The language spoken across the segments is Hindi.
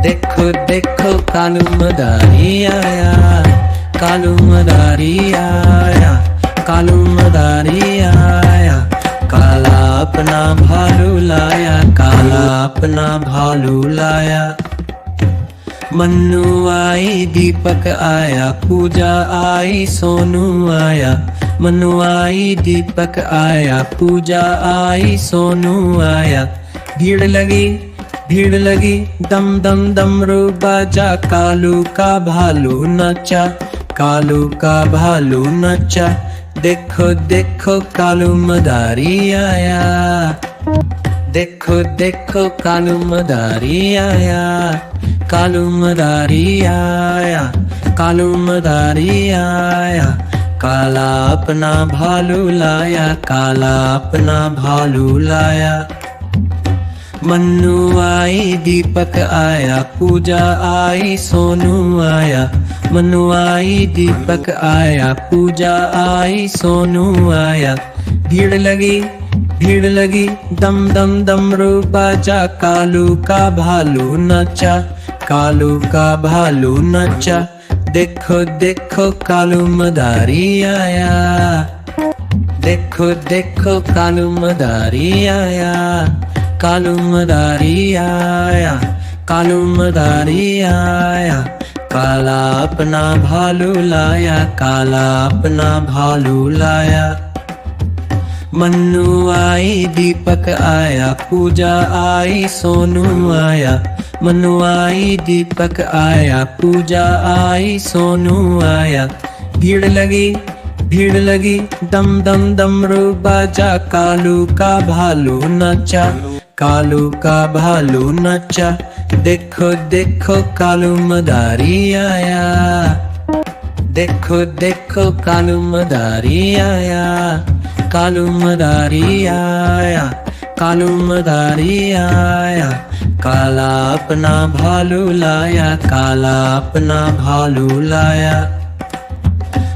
देखो देखो कालू मदारी आया, कालू मदारी आया, कालू मदारी आया। काला अपना भालू लाया, काला अपना भालू लाया। मन्नू आई दीपक आया, पूजा आई सोनू आया। मन्नू आई दीपक आया, पूजा आई सोनू आया। भीड़ लगी भीड़ लगी, दम दम डमरू बाजा। कालू का भालू नचा, कालू का भालू नचा। देखो देखो कालू मदारी आया, देखो देखो कालू मदारी आया, कालू मदारी आया, कालू मदारी आया। काला अपना भालू लाया, काला अपना भालू लाया। मन्नू आई दीपक आया, पूजा आई सोनू आया। मन्नू आई दीपक आया, पूजा आई सोनू आया। भीड़ लगी दम दम डमरू बाजा। कालू का भालू नचा, कालू का भालू नचा। देखो देखो कालू मदारी आया, देखो देखो कालू मदारी आया, कालू मदारी आया, कालू मदारी आया। काला अपना भालू लाया, काला अपना भालू लाया। मन्नू आई दीपक आया, पूजा आई सोनू आया। मन्नू आई दीपक आया, पूजा आई सोनू आया। भीड़ लगी दम दम डमरू बाजा। कालू का भालू नचा, कालू का भालू नचा। देखो देखो कालू मदारी आया, देखो देखो कालू मदारी आया, कालू मदारी आया, कालू मदारी आया। काला अपना भालू लाया, काला अपना भालू लाया।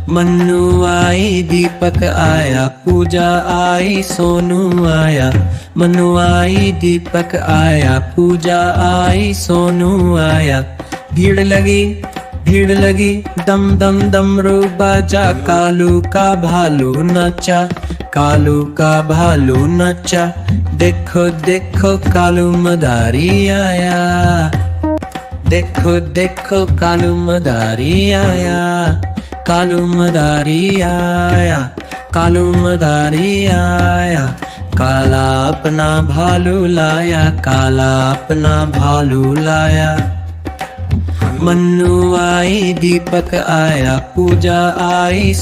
मन्नू आई दीपक आया, पूजा आई सोनू आया। मन्नू आई दीपक आया, पूजा आई सोनू आया। भीड़ लगी दम दम डमरू बाजा। कालू का भालू नचा, कालू का भालू नचा। देखो देखो कालू मदारी आया, देखो देखो कालू मदारी आया, कालू मदारी आया, कालू मदारी आया। काला अपना भालू लाया, काला अपना भालू लाया। मन्नू आई दीपक आया, पूजा आई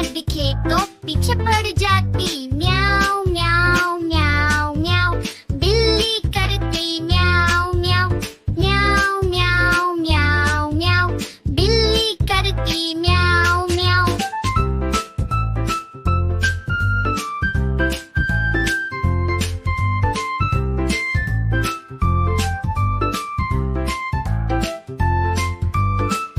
दिखे तो पीछे पड़ जाती। म्याऊ म्याऊ म्याऊ म्याऊ, बिल्ली करती म्याऊ म्याऊ, म्याऊ म्याऊ म्याऊ म्याऊ, बिल्ली करती म्याऊ म्याऊ।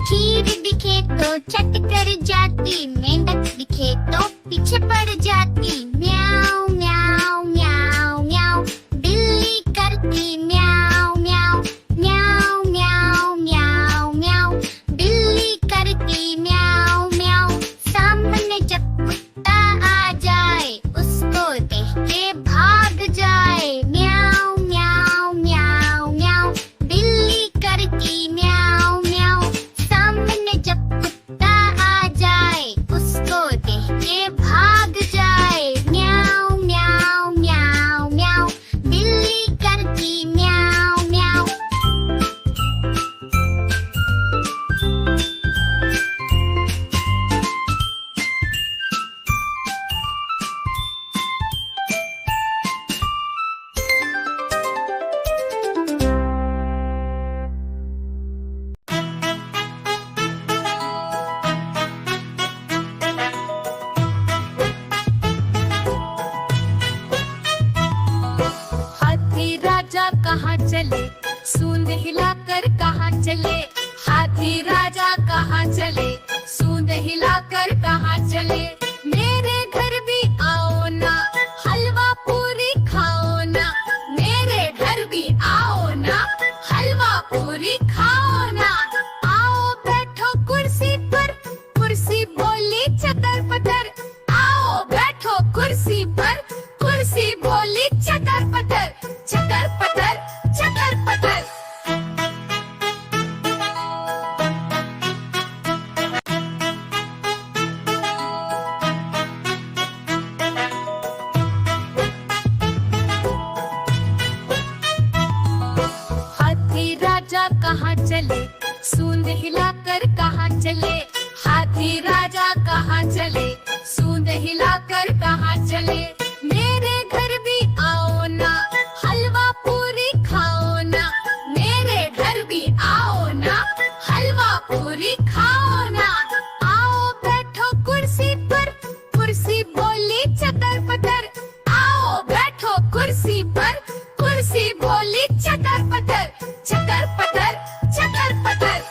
खीर दिखे तो चट कर जाती, मेंढक दिखे तो पीछे पड़ जाती। म्याऊ म्याऊ म्याऊ म्याऊ, बिल्ली करती म्याऊ म्याऊ, म्याऊ म्याऊ म्याऊ म्याऊ, बिल्ली करती म्याऊ म्याऊ। सामने जब कुत्ता आ जाए, उसको देख के भाग जाए। म्याऊ म्याऊ म्याऊ म्याऊ, बिल्ली करती म्याऊ म्याऊ। सामने जब कुत्ता आ जाए, उसको देख के भाग जाए। कहाँ चले, सूंड हिलाकर कहाँ चले, हाथी राजा कहाँ चले, सूंड हिलाकर कहाँ चले। मेरे घर भी आओ ना, हलवा पूरी खाओ ना, मेरे घर भी आओ ना, हलवा पूरी खाओ ना। आओ बैठो कुर्सी पर, कुर्सी बोली चटर पटर, आओ बैठो कुर्सी पर, कुर्सी बोली चटर पटर, चटर पटर, चटर पटर। हाथी राजा कहाँ चले, सूंड हिलाकर कहाँ चले, हाथी राजा कहाँ चले, सूंड हिलाकर कहाँ चले। मेरे घर भी आओ ना, हलवा पूरी खाओ ना, मेरे घर भी आओ ना, हलवा पूरी खाओ ना। आओ बैठो कुर्सी पर, कुर्सी बोली चटर पटर, आओ बैठो कुर्सी पर, कुर्सी बोली चटर पटर, चटर पटर, चटर पटर।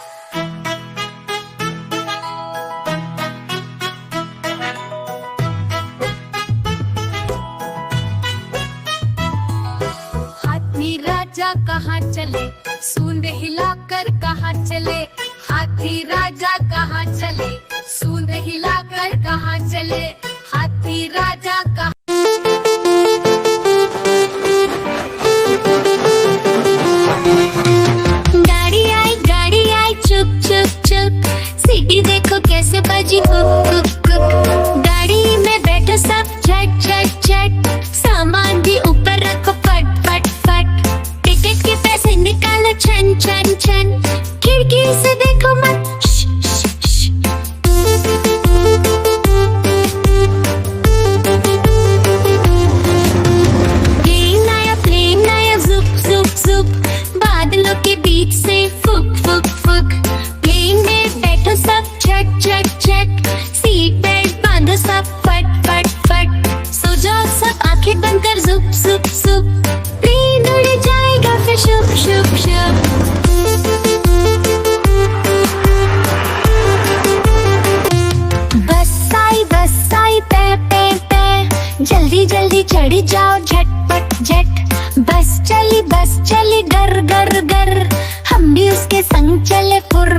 हाथी राजा कहाँ चले, सूंड हिलाकर कहाँ चले, हाथी राजा कहाँ चले, सूंड हिलाकर कहाँ चले, हाथी राजा कहाँ। गाड़ी आई चुक चुक चुक, सीटी देखो कैसे बजी कुक कुक कुक। गाड़ी में बैठो सब झट झट झट, सामान भी ऊपर रखो फट फट फट। टिकट के पैसे निकालो छन छन छन, खिड़की से देखो मत श, श, श। प्लेन आया जुप जुप जुप, बादलों के बीच से फुक फुक फुक। प्लेन में बैठो सब झट झट झट, सीट बेल्ट बांधो सब फट फट फट। सो जाओ सब आंखें बंद कर जुप जुप जुप, प्लेन उड़ जाएगा फिर शुप शुप शुप। बस आई पे पे पे, जल्दी जल्दी चढ़ जाओ झटपट झट। बस चली घर घर घर, हम भी उसके संग चले फुर